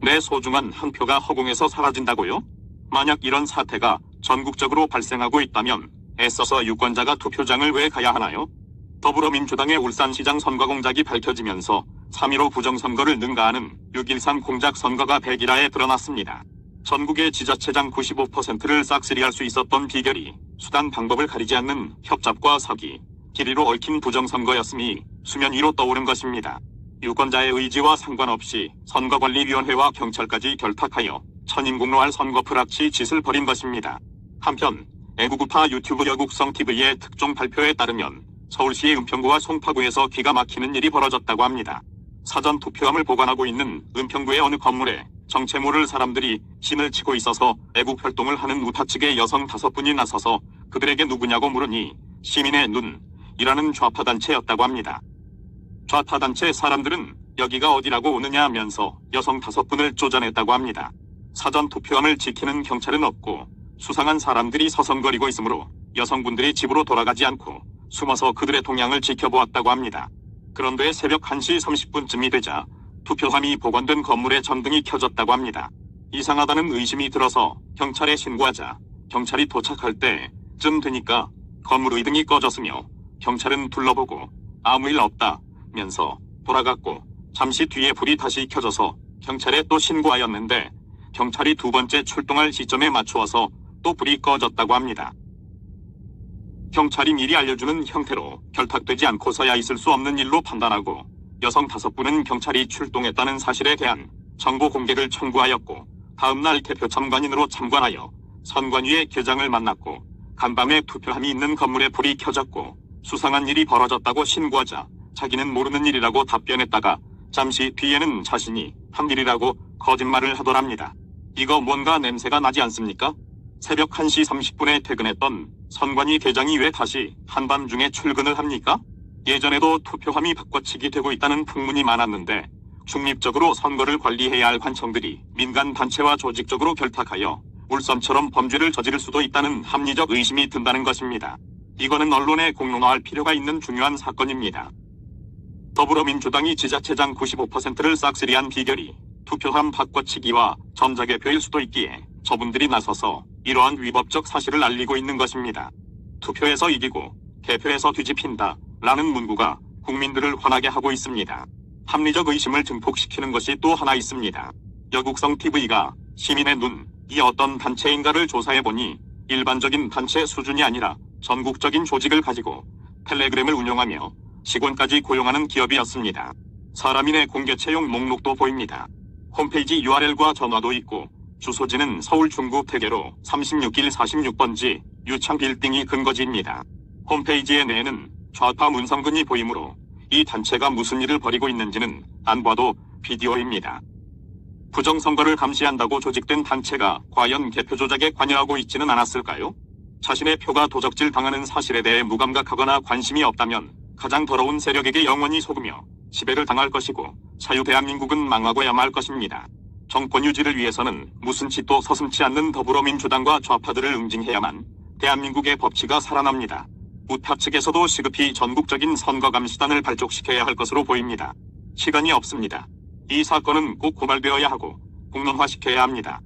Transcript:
내 소중한 한 표가 허공에서 사라진다고요? 만약 이런 사태가 전국적으로 발생하고 있다면 애써서 유권자가 투표장을 왜 가야 하나요? 더불어민주당의 울산시장 선거 공작이 밝혀지면서 3.15 부정선거를 능가하는 6.13 공작 선거가 백일화에 드러났습니다. 전국의 지자체장 95%를 싹쓸이할 수 있었던 비결이 수단 방법을 가리지 않는 협잡과 사기, 기리로 얽힌 부정선거였음이 수면 위로 떠오른 것입니다. 유권자의 의지와 상관없이 선거관리위원회와 경찰까지 결탁하여 천인공로할 선거 프락치 짓을 벌인 것입니다. 한편 애국우파 유튜브 여국성TV의 특종 발표에 따르면 서울시의 은평구와 송파구에서 기가 막히는 일이 벌어졌다고 합니다. 사전 투표함을 보관하고 있는 은평구의 어느 건물에 정체 모를 사람들이 신을 치고 있어서 애국 활동을 하는 우타 측의 여성 5분이 나서서 그들에게 누구냐고 물으니 시민의 눈이라는 좌파단체였다고 합니다. 좌파단체 사람들은 여기가 어디라고 오느냐 하면서 여성 5분을 쫓아냈다고 합니다. 사전 투표함을 지키는 경찰은 없고 수상한 사람들이 서성거리고 있으므로 여성분들이 집으로 돌아가지 않고 숨어서 그들의 동향을 지켜보았다고 합니다. 그런데 새벽 1시 30분쯤이 되자 투표함이 보관된 건물의 전등이 켜졌다고 합니다. 이상하다는 의심이 들어서 경찰에 신고하자 경찰이 도착할 때쯤 되니까 건물 의등이 꺼졌으며 경찰은 둘러보고 아무 일 없다면서 돌아갔고 잠시 뒤에 불이 다시 켜져서 경찰에 또 신고하였는데 경찰이 두 번째 출동할 시점에 맞추어서 또 불이 꺼졌다고 합니다. 경찰이 미리 알려주는 형태로 결탁되지 않고서야 있을 수 없는 일로 판단하고 여성 5분은 경찰이 출동했다는 사실에 대한 정보 공개를 청구하였고 다음날 개표 참관인으로 참관하여 선관위의 계장을 만났고 간밤에 투표함이 있는 건물에 불이 켜졌고 수상한 일이 벌어졌다고 신고하자 자기는 모르는 일이라고 답변했다가 잠시 뒤에는 자신이 한 일이라고 거짓말을 하더랍니다. 이거 뭔가 냄새가 나지 않습니까? 새벽 1시 30분에 퇴근했던 선관위 계장이 왜 다시 한밤중에 출근을 합니까? 예전에도 투표함이 바꿔치기 되고 있다는 풍문이 많았는데 중립적으로 선거를 관리해야 할 관청들이 민간단체와 조직적으로 결탁하여 울선처럼 범죄를 저지를 수도 있다는 합리적 의심이 든다는 것입니다. 이거는 언론에 공론화할 필요가 있는 중요한 사건입니다. 더불어민주당이 지자체장 95%를 싹쓸이한 비결이 투표함 바꿔치기와 전자개표일 수도 있기에 저분들이 나서서 이러한 위법적 사실을 알리고 있는 것입니다. 투표에서 이기고 개표에서 뒤집힌다 라는 문구가 국민들을 화나게 하고 있습니다. 합리적 의심을 증폭시키는 것이 또 하나 있습니다. 여국성TV가 시민의 눈이 어떤 단체인가를 조사해보니 일반적인 단체 수준이 아니라 전국적인 조직을 가지고 텔레그램을 운영하며 직원까지 고용하는 기업이었습니다. 사람인의 공개 채용 목록도 보입니다. 홈페이지 URL과 전화도 있고 주소지는 서울 중구 태계로 36길 46번지 유창 빌딩이 근거지입니다. 홈페이지의 내에는 좌파 문성근이 보이므로 이 단체가 무슨 일을 벌이고 있는지는 안 봐도 비디오입니다. 부정선거를 감시한다고 조직된 단체가 과연 개표 조작에 관여하고 있지는 않았을까요? 자신의 표가 도적질 당하는 사실에 대해 무감각하거나 관심이 없다면 가장 더러운 세력에게 영원히 속으며 지배를 당할 것이고 자유 대한민국은 망하고야 말 것입니다. 정권 유지를 위해서는 무슨 짓도 서슴지 않는 더불어민주당과 좌파들을 응징해야만 대한민국의 법치가 살아납니다. 우파 측에서도 시급히 전국적인 선거감시단을 발족시켜야 할 것으로 보입니다. 시간이 없습니다. 이 사건은 꼭 고발되어야 하고 공론화시켜야 합니다.